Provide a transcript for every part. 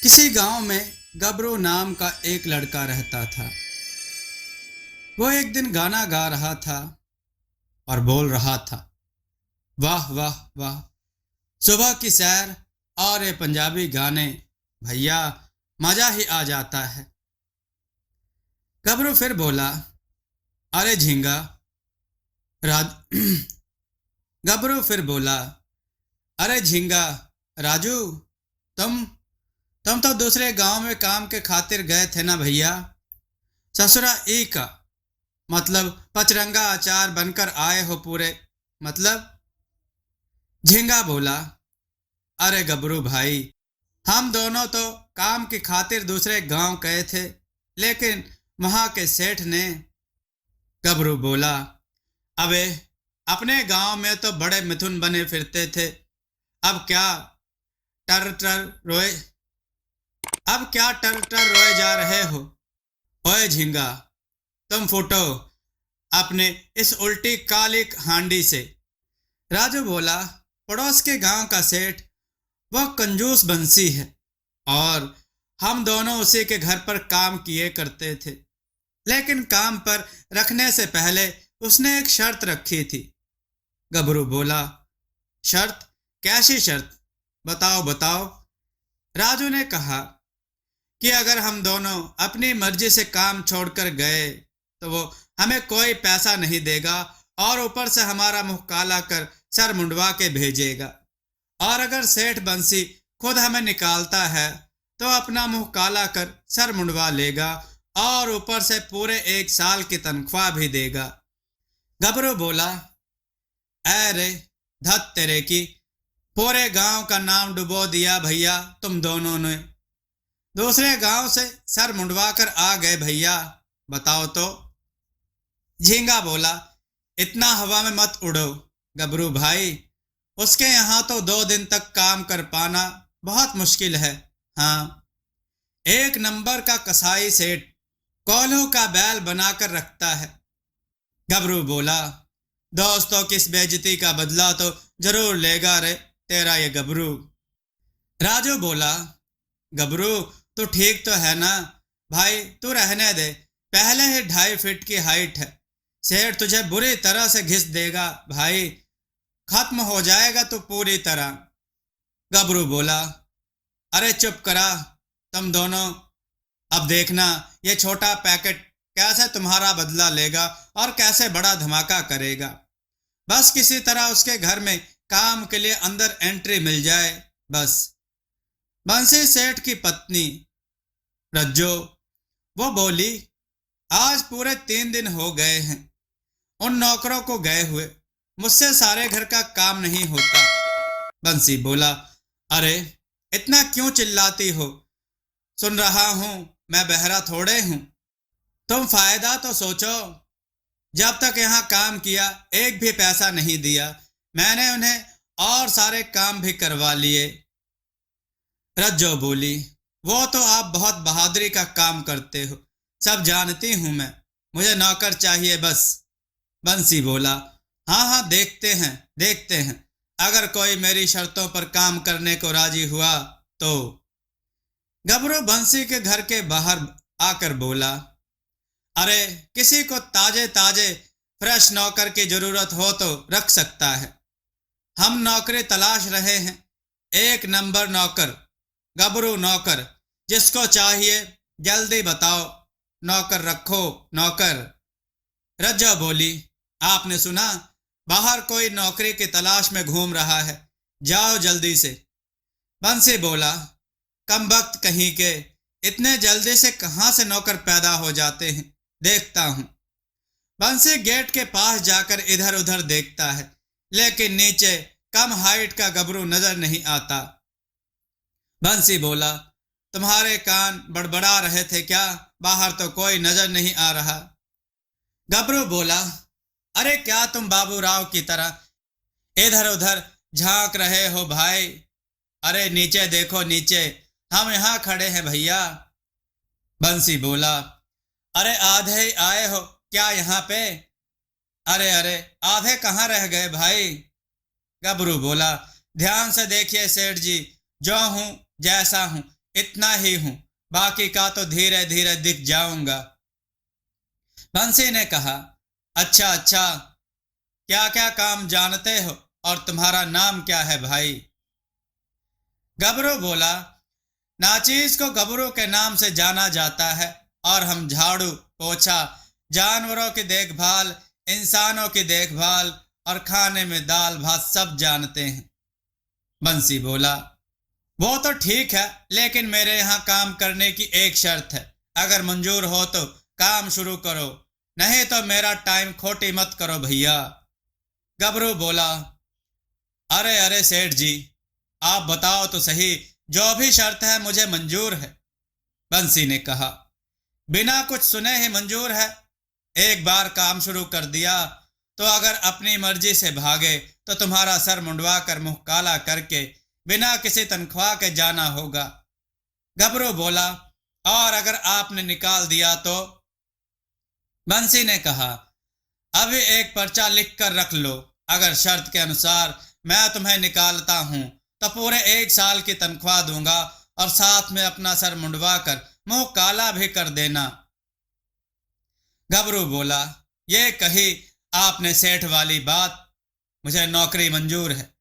किसी गांव में गबरू नाम का एक लड़का रहता था। वो एक दिन गाना गा रहा था और बोल रहा था, वाह वाह वाह, सुबह की सैर और ये पंजाबी गाने, भैया मजा ही आ जाता है। गबरू फिर बोला, अरे झींगा राज गबरू फिर बोला, अरे झींगा राजू, तुम तुम तो दूसरे गांव में काम के खातिर गए थे ना भैया। ससुरा ई का मतलब पचरंगा अचार बनकर आए हो पूरे, मतलब। झींगा बोला, अरे गबरू भाई, हम दोनों तो काम की खातिर दूसरे गांव गए थे, लेकिन वहां के सेठ ने। गबरू बोला, अबे अपने गांव में तो बड़े मिथुन बने फिरते थे, अब क्या टर टर रोए अब क्या टर टर रोए जा रहे हो। ओए झींगा, तुम फूटो अपने इस उल्टी काली हांडी से। राजू बोला, पड़ोस के गांव का सेठ वह कंजूस बंसी है और हम दोनों उसी के घर पर काम किए करते थे, लेकिन काम पर रखने से पहले उसने एक शर्त रखी थी। गबरू बोला, शर्त? कैसी शर्त? बताओ बताओ। राजू ने कहा कि अगर हम दोनों अपनी मर्जी से काम छोड़कर गए तो वो हमें कोई पैसा नहीं देगा और ऊपर से हमारा मुंह काला कर सर मुंडवा के भेजेगा। और अगर सेठ बंसी खुद हमें निकालता है तो अपना मुंह काला कर सर मुंडवा लेगा और ऊपर से पूरे 1 साल की तनख्वाह भी देगा। गबरू बोला, अरे धत तेरे की, पूरे गांव का नाम डुबो दिया भैया तुम दोनों ने। दूसरे गांव से सर मुंडवा कर आ गए भैया, बताओ तो। झींगा बोला, इतना हवा में मत उड़ो गबरू भाई, उसके यहाँ तो 2 दिन तक काम कर पाना बहुत मुश्किल है। हाँ, एक नंबर का कसाई सेठ कोल्हू का बैल बनाकर रखता है। गबरू बोला, दोस्तों की इस बेइज्जती का बदला तो जरूर लेगा रे तेरा ये गबरू। राजू बोला, गबरू तू ठीक तो है ना भाई, तू रहने दे, पहले ही 2.5 फीट की हाइट है, शेर तुझे बुरी तरह से घिस देगा भाई, खत्म हो जाएगा तू पूरी तरह। गबरू बोला, अरे चुप करा तुम दोनों, अब देखना ये छोटा पैकेट कैसे तुम्हारा बदला लेगा और कैसे बड़ा धमाका करेगा। बस किसी तरह उसके घर में काम के लिए अंदर एंट्री मिल जाए बस। बंसी सेठ की पत्नी रज्जो, वो बोली, आज पूरे 3 दिन हो गए हैं उन नौकरों को गए हुए, मुझसे सारे घर का काम नहीं होता। बंसी बोला, अरे इतना क्यों चिल्लाती हो, सुन रहा हूं, मैं बहरा थोड़े हूं, तुम फायदा तो सोचो। जब तक यहां काम किया एक भी पैसा नहीं दिया, मैंने उन्हें और सारे काम भी करवा लिए। रज्जो बोली, वो तो आप बहुत बहादुरी का काम करते हो, सब जानती हूं मैं, मुझे नौकर चाहिए बस। बंसी बोला, हाँ हाँ देखते हैं, अगर कोई मेरी शर्तों पर काम करने को राजी हुआ तो। गबरू बंसी के घर के बाहर आकर बोला, अरे किसी को ताजे ताजे फ्रेश नौकर की जरूरत हो तो रख सकता है, हम नौकरी तलाश रहे हैं, एक नंबर नौकर, गबरू नौकर, जिसको चाहिए जल्दी बताओ, नौकर रखो नौकर। रज्जा बोली, आपने सुना, बाहर कोई नौकरी की तलाश में घूम रहा है, जाओ जल्दी से। बंसी बोला, कम वक्त कहीं के, इतने जल्दी से कहां से नौकर पैदा हो जाते हैं, देखता हूं। बंसी गेट के पास जाकर इधर उधर देखता है, लेकिन नीचे कम हाइट का गबरू नजर नहीं आता। बंसी बोला, तुम्हारे कान बड़बड़ा रहे थे क्या, बाहर तो कोई नजर नहीं आ रहा। गबरू बोला, अरे क्या तुम बाबू राव की तरह इधर उधर झांक रहे हो भाई, अरे नीचे देखो नीचे, हम यहां खड़े हैं भैया। बंसी बोला, अरे आधे ही आए हो क्या यहाँ पे, अरे अरे आधे कहाँ रह गए भाई। गबरू बोला, ध्यान से देखिए सेठ जी, जो हूं जैसा हूं, इतना ही हूं, बाकी का तो धीरे धीरे दिख जाऊंगा। बंसी ने कहा, अच्छा अच्छा, क्या क्या काम जानते हो और तुम्हारा नाम क्या है भाई? गबरू बोला, नाचीज को गबरू के नाम से जाना जाता है और हम झाड़ू पोछा, जानवरों की देखभाल, इंसानों की देखभाल और खाने में दाल भात सब जानते हैं। बंसी बोला, वो तो ठीक है, लेकिन मेरे यहाँ काम करने की एक शर्त है। अगर मंजूर हो तो काम शुरू करो, नहीं तो मेरा टाइम खोटी मत करो भैया। गबरू बोला, अरे अरे सेठ जी, आप बताओ तो सही, जो भी शर्त है मुझे मंजूर है। बंसी ने कहा, बिना कुछ सुने ही मंजूर है। एक बार काम शुरू कर दिया तो अगर अपनी मर्जी से भागे तो तुम्हारा सर मुंडवा कर मुंह काला करके बिना किसी तनख्वाह के जाना होगा। गबरू बोला, और अगर आपने निकाल दिया तो? बंसी ने कहा, अभी एक पर्चा लिख कर रख लो, अगर शर्त के अनुसार मैं तुम्हें निकालता हूं तो पूरे 1 साल की तनख्वाह दूंगा और साथ में अपना सर मुंडवा कर मुंह काला भी कर देना। गबरू बोला, ये कही आपने सेठ वाली बात, मुझे नौकरी मंजूर है।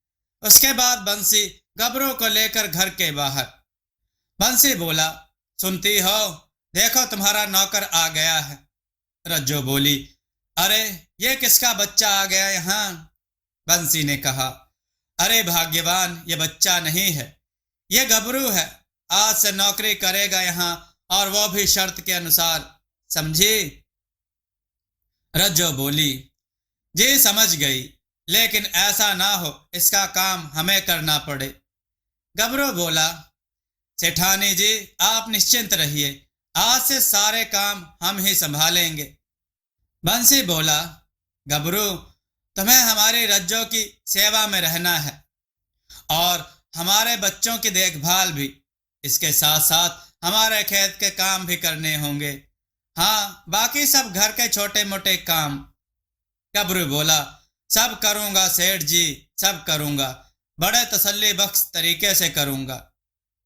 उसके बाद बंसी गबरू को लेकर घर के बाहर। बंसी बोला, सुनती हो, देखो तुम्हारा नौकर आ गया है। रज्जो बोली, अरे ये किसका बच्चा आ गया यहाँ? बंसी ने कहा, अरे भाग्यवान, ये बच्चा नहीं है, ये गबरू है। आज से नौकरी करेगा यहाँ, और वो भी शर्त के अनुसार, समझी? रज्जो बोली, जी समझ गई, लेकिन ऐसा ना हो इसका काम हमें करना पड़े। गबरू बोला, सेठानी जी आप निश्चिंत रहिए, आज से सारे काम हम ही संभालेंगे। बंसी बोला, गबरू, तुम्हें हमारी रज्जों की सेवा में रहना है और हमारे बच्चों की देखभाल भी, इसके साथ साथ हमारे खेत के काम भी करने होंगे। हाँ, बाकी सब घर के छोटे मोटे काम। गबरू बोला, सब करूंगा सेठ जी, सब करूंगा, बड़े तसल्ली बख्श तरीके से करूंगा।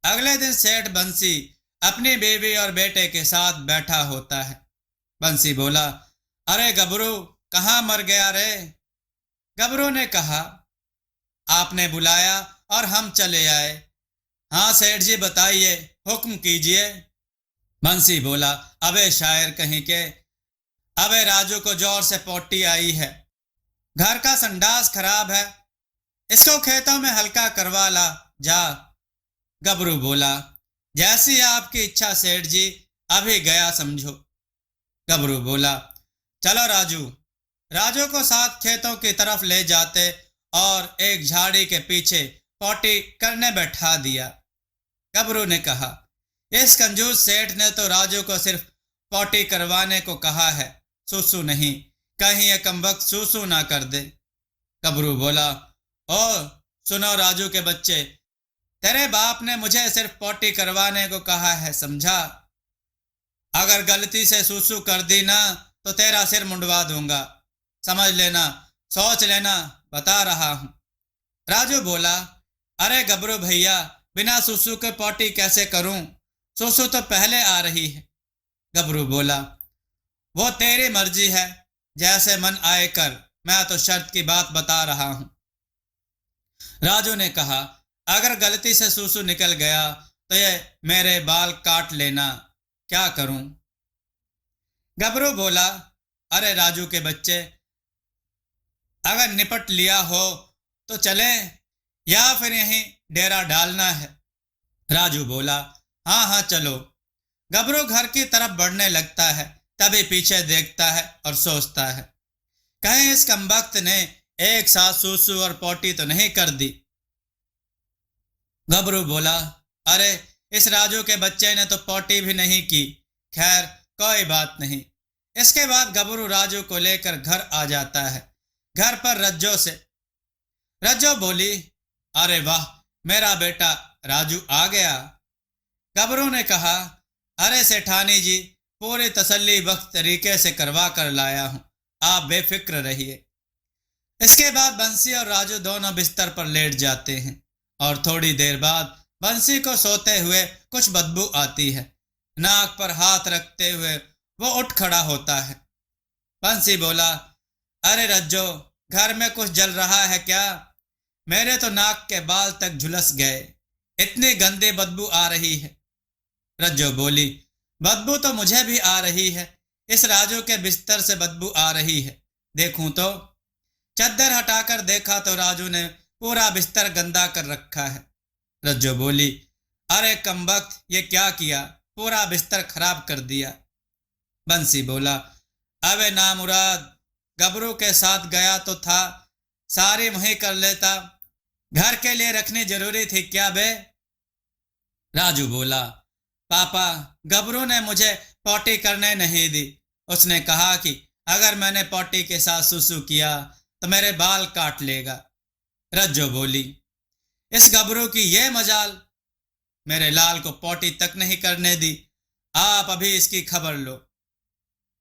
अगले दिन सेठ बंसी अपनी बीवी और बेटे के साथ बैठा होता है। बंसी बोला, अरे गबरू, कहाँ मर गया रे? गबरू ने कहा, आपने बुलाया और हम चले आए। हाँ सेठ जी बताइए, हुक्म कीजिए। बंसी बोला, अबे शायर कहीं के, अबे राजू को जोर से पोटी आई है, घर का संडास खराब है, इसको खेतों में हल्का करवा ला जा। गबरू बोला, जैसी आपकी इच्छा सेठ जी, अभी गया समझो। गबरू बोला, चलो राजू। राजू को साथ खेतों की तरफ ले जाते और एक झाड़ी के पीछे पोटी करने बैठा दिया। गबरू ने कहा, इस कंजूस सेठ ने तो राजू को सिर्फ पोटी करवाने को कहा है, सूसू नहीं, कहीं ये कमबख्त सूसू ना कर दे। गबरू बोला, ओ सुनो राजू के बच्चे, तेरे बाप ने मुझे सिर्फ पोटी करवाने को कहा है, समझा? अगर गलती से सूसू कर दी ना तो तेरा सिर मुंडवा दूंगा, समझ लेना, सोच लेना, बता रहा हूं। राजू बोला, अरे गबरू भैया, बिना सूसू के पोटी कैसे करूं? सूसू तो पहले आ रही है। गबरू बोला, वो तेरी मर्जी है, जैसे मन आए कर, मैं तो शर्त की बात बता रहा हूं। राजू ने कहा, अगर गलती से सूसू निकल गया तो ये मेरे बाल काट लेना, क्या करूं? गबरू बोला, अरे राजू के बच्चे, अगर निपट लिया हो तो चले, या फिर यहीं डेरा डालना है? राजू बोला, हाँ हाँ चलो। गबरू घर की तरफ बढ़ने लगता है, तभी पीछे देखता है और सोचता है, कहीं इस कमबख्त ने एक साथ सूसू और पोटी तो नहीं कर दी। गबरू बोला, अरे इस राजू के बच्चे ने तो पोटी भी नहीं की, खैर कोई बात नहीं। इसके बाद गबरू राजू को लेकर घर आ जाता है। घर पर रज्जो से रज्जो बोली, अरे वाह, मेरा बेटा राजू आ गया। गबरू ने कहा, अरे सेठानी जी, पूरी तसल्ली बख्श तरीके से करवा कर लाया हूं, आप बेफिक्र रहिए। इसके बाद बंसी और राजू दोनों बिस्तर पर लेट जाते हैं और थोड़ी देर बाद बंसी को सोते हुए कुछ बदबू आती है। नाक पर हाथ रखते हुए वो उठ खड़ा होता है। बंसी बोला, अरे रज्जो, घर में कुछ जल रहा है क्या? मेरे तो नाक के बाल तक झुलस गए, इतनी गंदी बदबू आ रही है। रज्जो बोली, बदबू तो मुझे भी आ रही है, इस राजू के बिस्तर से बदबू आ रही है, देखूं तो। चद्दर हटाकर देखा तो राजू ने पूरा बिस्तर गंदा कर रखा है। रज्जो बोली, अरे कमबख्त, ये क्या किया, पूरा बिस्तर खराब कर दिया। बंसी बोला, अबे नामुराद, गबरू के साथ गया तो था, सारी वहीं कर लेता, घर के लिए रखनी जरूरी थी क्या बे? राजू बोला, पापा, गबरू ने मुझे पॉटी करने नहीं दी। उसने कहा कि अगर मैंने पॉटी के साथ सुसु किया तो मेरे बाल काट लेगा। रज्जो बोली, इस गबरू की ये मजाल, मेरे लाल को पॉटी तक नहीं करने दी, आप अभी इसकी खबर लो।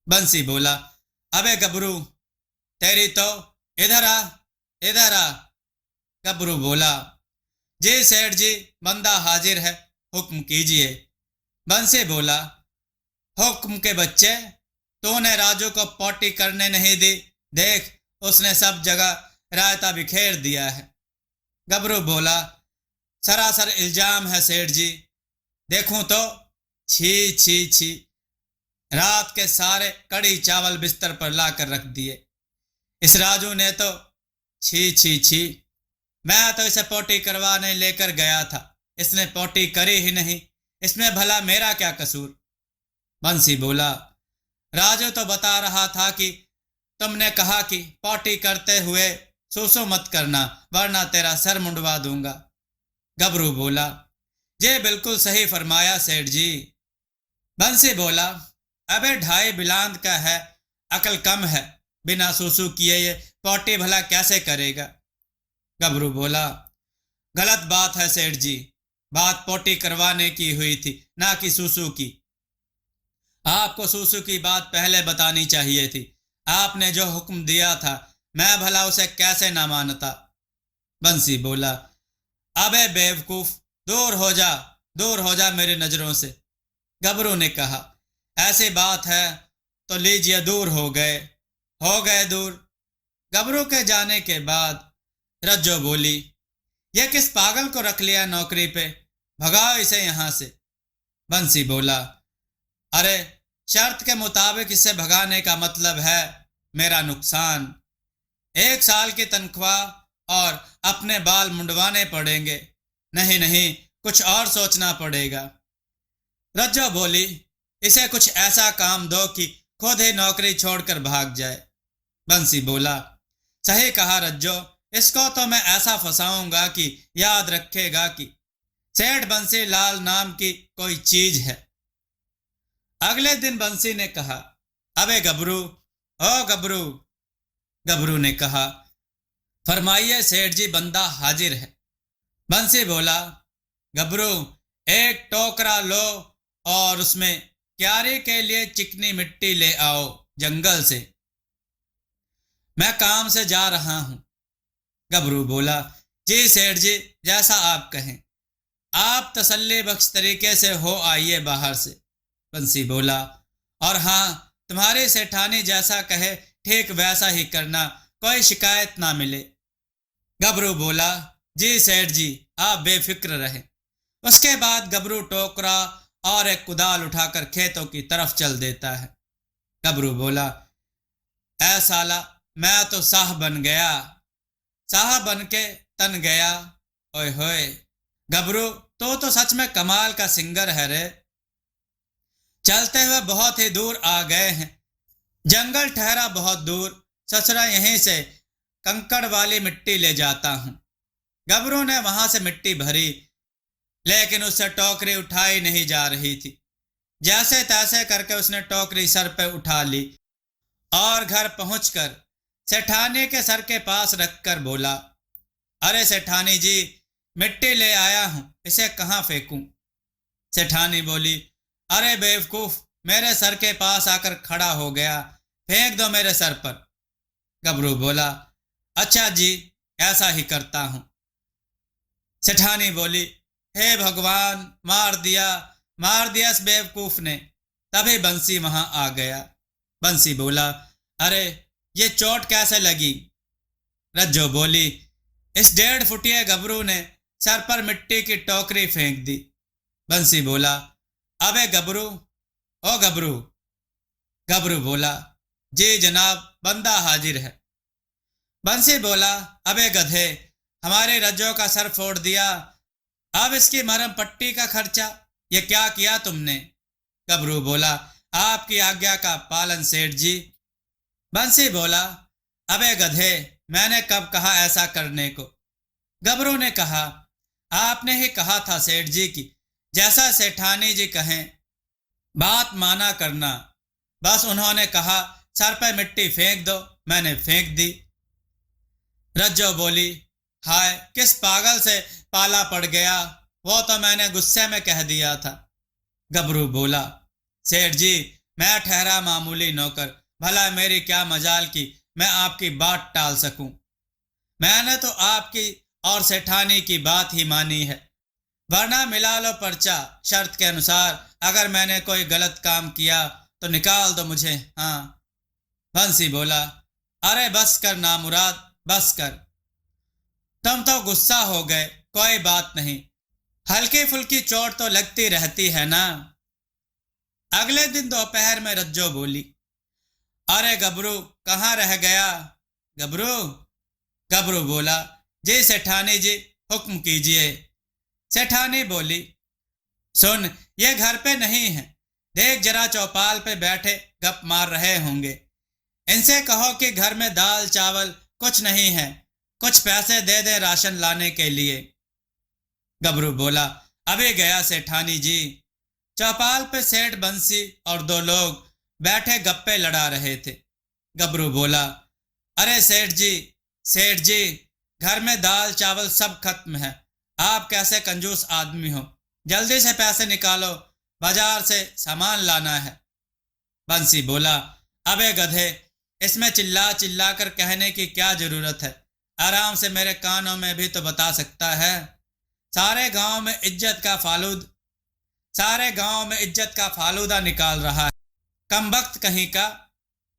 बंसी बोला, अबे गबरू, तेरी तो, इधर आ, इधर आ। गबरू बोला, जी सेठ जी, बंदा हाजिर है, हुक्म कीजिए। बंसी बोला, हुक्म के बच्चे, तूने राजू को पॉटी करने नहीं दी, देख उसने सब जगह रायता बिखेर दिया है। गबरू बोला, सरासर इल्जाम है सेठ जी, देखूं तो, छी छी छी, रात के सारे कड़ी चावल बिस्तर पर लाकर रख दिए। इस राजू ने तो, छी छी छी, मैं तो इसे पोटी करवाने लेकर गया था, इसने पोटी करी ही नहीं, इसमें भला मेरा क्या कसूर? बंसी बोला, राजू तो बता रहा था कि तुमने कहा कि पोटी करते हुए सूसू मत करना, वरना तेरा सर मुंडवा दूंगा। गबरू बोला, ये बिल्कुल सही फरमाया सेठ जी। बंसी बोला, अबे ढाई बिलांद का है, अकल कम है, बिना सूसू किए ये पोटी भला कैसे करेगा? गबरू बोला, गलत बात है सेठ जी, बात पोटी करवाने की हुई थी, ना कि सूसू की। आपको सूसू की बात पहले बतानी चाहिए थी, आपने जो हुक्म दिया था, मैं भला उसे कैसे ना मानता? बंसी बोला, अबे बेवकूफ, दूर हो जा, दूर हो जा मेरी नजरों से। गबरू ने कहा, ऐसी बात है तो लीजिए, दूर हो गए दूर। गबरू के जाने के बाद रज्जो बोली, यह किस पागल को रख लिया नौकरी पे, भगाओ इसे यहां से। बंसी बोला, अरे शर्त के मुताबिक इसे भगाने का मतलब है मेरा नुकसान, 1 साल की तनख्वाह और अपने बाल मुंडवाने पड़ेंगे। नहीं नहीं, कुछ और सोचना पड़ेगा। रज्जो बोली, इसे कुछ ऐसा काम दो कि खुद ही नौकरी छोड़कर भाग जाए। बंसी बोला, सही कहा रज्जो, इसको तो मैं ऐसा फंसाऊंगा कि याद रखेगा कि सेठ बंसी लाल नाम की कोई चीज है। अगले दिन बंसी ने कहा, अबे गबरू, ओ गबरू। गबरू ने कहा, फरमाइए सेठ जी, बंदा हाजिर है। बंसी बोला, गबरू, एक टोकरा लो और उसमें क्यारी के लिए चिकनी मिट्टी ले आओ जंगल से, मैं काम से जा रहा हूं। गबरू बोला, जी सेठ जी, जैसा आप कहें, आप तसल्ली बख्श तरीके से हो आइए बाहर से। बंसी बोला, और हाँ, तुम्हारी सेठानी जैसा कहे ठीक वैसा ही करना, कोई शिकायत ना मिले। गबरू बोला, जी सेठ जी, आप बेफिक्र रहे। उसके बाद गबरू टोकरा और एक कुदाल उठाकर खेतों की तरफ चल देता है। गबरू बोला, ऐ साला, मैं तो साह बन गया, साह बन के तन गया, ओए होए। गबरू, तो सच में कमाल का सिंगर है रे। चलते हुए बहुत ही दूर आ गए हैं, जंगल ठहरा बहुत दूर, ससुरा यहीं से कंकड़ वाली मिट्टी ले जाता हूं। गबरू ने वहां से मिट्टी भरी, लेकिन उससे टोकरी उठाई नहीं जा रही थी। जैसे तैसे करके उसने टोकरी सर पे उठा ली और घर पहुंचकर सेठानी के सर के पास रखकर बोला, अरे सेठानी जी, मिट्टी ले आया हूं, इसे कहां फेंकूं? सेठानी बोली, अरे बेवकूफ, मेरे सर के पास आकर खड़ा हो गया, फेंक दो मेरे सर पर। गबरू बोला, अच्छा जी, ऐसा ही करता हूं। सेठानी बोली, हे भगवान, मार दिया इस बेवकूफ ने। तभी बंसी वहां आ गया। बंसी बोला, अरे ये चोट कैसे लगी? रज्जो बोली, इस 1.5 फुटिया गबरू ने सर पर मिट्टी की टोकरी फेंक दी। बंसी बोला, अबे गबरू, ओ गबरू। गबरू बोला, जी जनाब, बंदा हाजिर है। बंसी बोला, अबे गधे, हमारे रज्जो का सर फोड़ दिया, अब इसकी मरहम पट्टी का खर्चा, ये क्या किया तुमने? गबरू बोला, आपकी आज्ञा का पालन सेठ जी। बंसी बोला, अबे गधे, मैंने कब कहा ऐसा करने को? गबरू ने कहा, आपने ही कहा था सेठ जी की जैसा सेठानी जी कहें बात माना करना। बस उन्होंने कहा सर पे मिट्टी फेंक दो, मैंने फेंक दी। रज्जो बोली, हाय किस पागल से पाला पड़ गया, वो तो मैंने गुस्से में कह दिया था। गबरू बोला, सेठ जी, मैं ठहरा मामूली नौकर, भला मेरी क्या मजाल की मैं आपकी बात टाल सकूं। मैंने तो आपकी और सेठानी की बात ही मानी है, वरना मिला लो पर्चा शर्त के अनुसार। अगर मैंने कोई गलत काम किया तो निकाल दो मुझे। हाँ। बंसी बोला, अरे बस कर नामुराद, बस कर, तुम तो गुस्सा हो गए, कोई बात नहीं, हल्की फुल्की चोट तो लगती रहती है ना। अगले दिन दोपहर में रज्जो बोली, अरे गबरू, कहाँ रह गया? गबरू। गबरू बोला, जी सेठानी जी, हुक्म कीजिए। सेठानी बोली, सुन, ये घर पे नहीं है, देख जरा चौपाल पे बैठे गप मार रहे होंगे, इनसे कहो कि घर में दाल चावल कुछ नहीं है, कुछ पैसे दे दे राशन लाने के लिए। गबरू बोला, अभी गया सेठानी जी। चौपाल पे सेठ बंसी और 2 लोग बैठे गप्पे लड़ा रहे थे। गबरू बोला, अरे सेठ जी, घर में दाल चावल सब खत्म है, आप कैसे कंजूस आदमी हो, जल्दी से पैसे निकालो, बाजार से सामान लाना है। बंसी बोला, अबे गधे, इसमें चिल्ला चिल्ला कर कहने की क्या जरूरत है, आराम से मेरे कानों में भी तो बता सकता है। सारे गांव में इज्जत का फालूदा निकाल रहा है, कमबख्त कहीं का।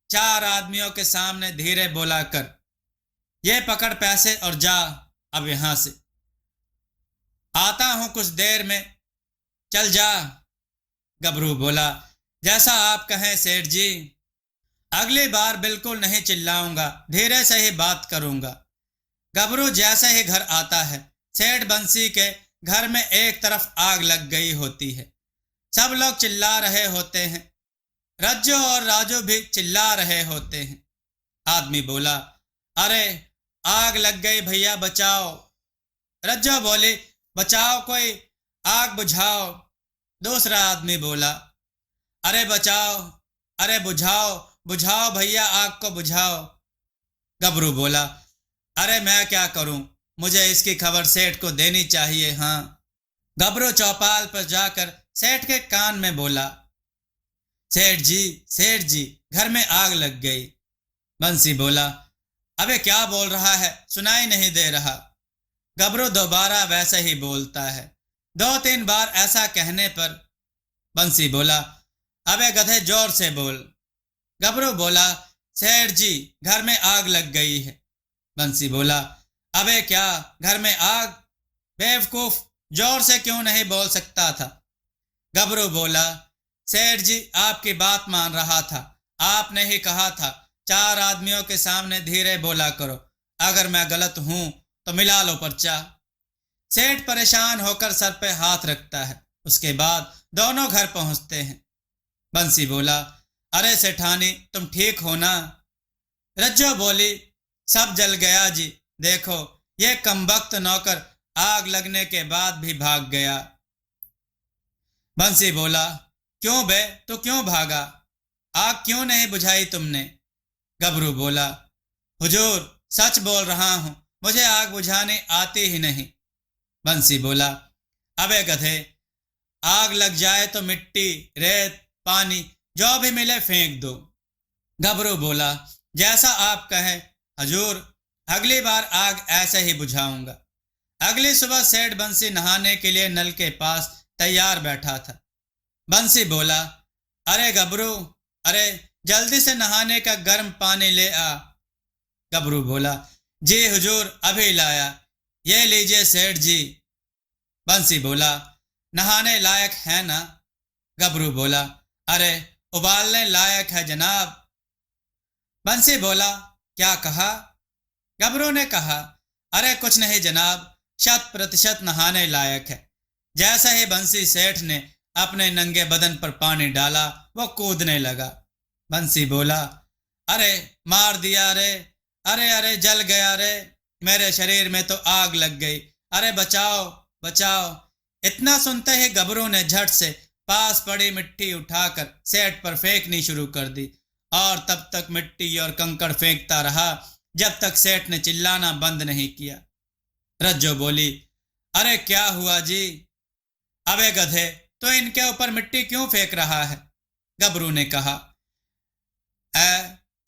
4 आदमियों के सामने धीरे बोला कर, ये पकड़ पैसे और जा अब यहां से, आता हूं कुछ देर में, चल जा। गबरू बोला, जैसा आप कहें सेठ जी, अगली बार बिल्कुल नहीं चिल्लाऊंगा, धीरे से ही बात करूंगा। गबरू जैसे ही घर आता है, सेठ बंसी के घर में एक तरफ आग लग गई होती है, सब लोग चिल्ला रहे होते हैं, रज्जो और राजू भी चिल्ला रहे होते हैं। आदमी बोला, अरे आग लग गई भैया, बचाओ। रज्जो बोली, बचाओ, कोई आग बुझाओ। दूसरा आदमी बोला, अरे बचाओ, अरे बुझाओ भैया, आग को बुझाओ। गबरू बोला, अरे मैं क्या करूं, मुझे इसकी खबर सेठ को देनी चाहिए। हाँ। गबरू चौपाल पर जाकर सेठ के कान में बोला, सेठ जी, घर में आग लग गई। बंसी बोला, अबे क्या बोल रहा है, सुनाई नहीं दे रहा। गबरू दोबारा वैसे ही बोलता है। 2-3 बार ऐसा कहने पर बंसी बोला, अबे गधे, जोर से बोल। गबरू बोला, सेठ जी, घर में आग लग गई है। बंसी बोला, अबे क्या घर में आग? बेवकूफ, जोर से क्यों नहीं बोल सकता था? गबरू बोला, सेठ जी आपकी बात मान रहा था, आपने ही कहा था 4 आदमियों के सामने धीरे बोला करो, अगर मैं गलत हूं तो मिला लो पर्चा। सेठ परेशान होकर सर पे हाथ रखता है, उसके बाद दोनों घर पहुंचते हैं। बंसी बोला, अरे सेठानी, तुम ठीक हो ना? रज्जो बोली, सब जल गया जी, देखो ये कमबख्त नौकर आग लगने के बाद भी भाग गया। बंसी बोला, क्यों बे, तो क्यों भागा? आग क्यों नहीं बुझाई तुमने? गबरू बोला, हुजूर सच बोल रहा हूं, मुझे आग बुझानी आती ही नहीं। बंसी बोला, अबे गधे, आग लग जाए तो मिट्टी, रेत, पानी जो भी मिले फेंक दो। गबरू बोला, जैसा आप कहें हजूर, अगली बार आग ऐसे ही बुझाऊंगा। अगली सुबह सेठ बंसी नहाने के लिए नल के पास तैयार बैठा था। बंसी बोला, अरे गबरू, अरे जल्दी से नहाने का गर्म पानी ले आ। गबरू बोला, जी हुजूर, अभी लाया। ये लीजिए सेठ जी। बंसी बोला, नहाने लायक है ना? गबरू बोला, अरे उबालने लायक है जनाब। बंसी बोला, क्या कहा? गबरू ने कहा, अरे कुछ नहीं जनाब, 100% नहाने लायक है। जैसा ही बंसी सेठ ने अपने नंगे बदन पर पानी डाला, वो कूदने लगा। बंसी बोला, अरे मार दिया रे, अरे अरे जल गया रे, मेरे शरीर में तो आग लग गई, अरे बचाओ बचाओ। इतना सुनते ही गबरू ने झट से पास पड़ी मिट्टी उठाकर सेठ पर फेंकनी शुरू कर दी और तब तक मिट्टी और कंकड़ फेंकता रहा जब तक सेठ ने चिल्लाना बंद नहीं किया। रज्जो बोली, अरे क्या हुआ जी? अबे गधे, तो इनके ऊपर मिट्टी क्यों फेंक रहा है? गबरू ने कहा,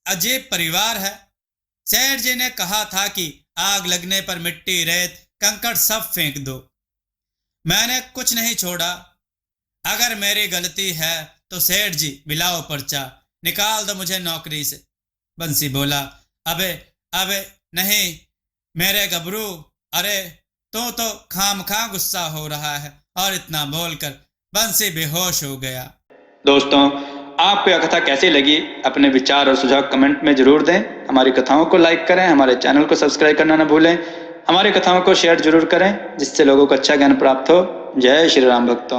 अजीब परिवार है। सेठ जी ने कहा था कि आग लगने पर मिट्टी रेत कंकड़ सब फेंक दो। मैंने कुछ नहीं छोड़ा। अगर मेरी गलती है तो सेठ जी मिलाओ पर्चा, निकाल दो मुझे नौकरी से। बंसी बोला, अबे अबे नहीं मेरे गबरू, अरे तो खामखा गुस्सा हो रहा है। और इतना बोलकर बंसी बेहोश हो गया। दोस्तों, आपको यह कथा कैसी लगी? अपने विचार और सुझाव कमेंट में जरूर दें। हमारी कथाओं को लाइक करें, हमारे चैनल को सब्सक्राइब करना न भूलें। हमारी कथाओं को शेयर जरूर करें जिससे लोगों को अच्छा ज्ञान प्राप्त हो। जय श्री राम भक्तों।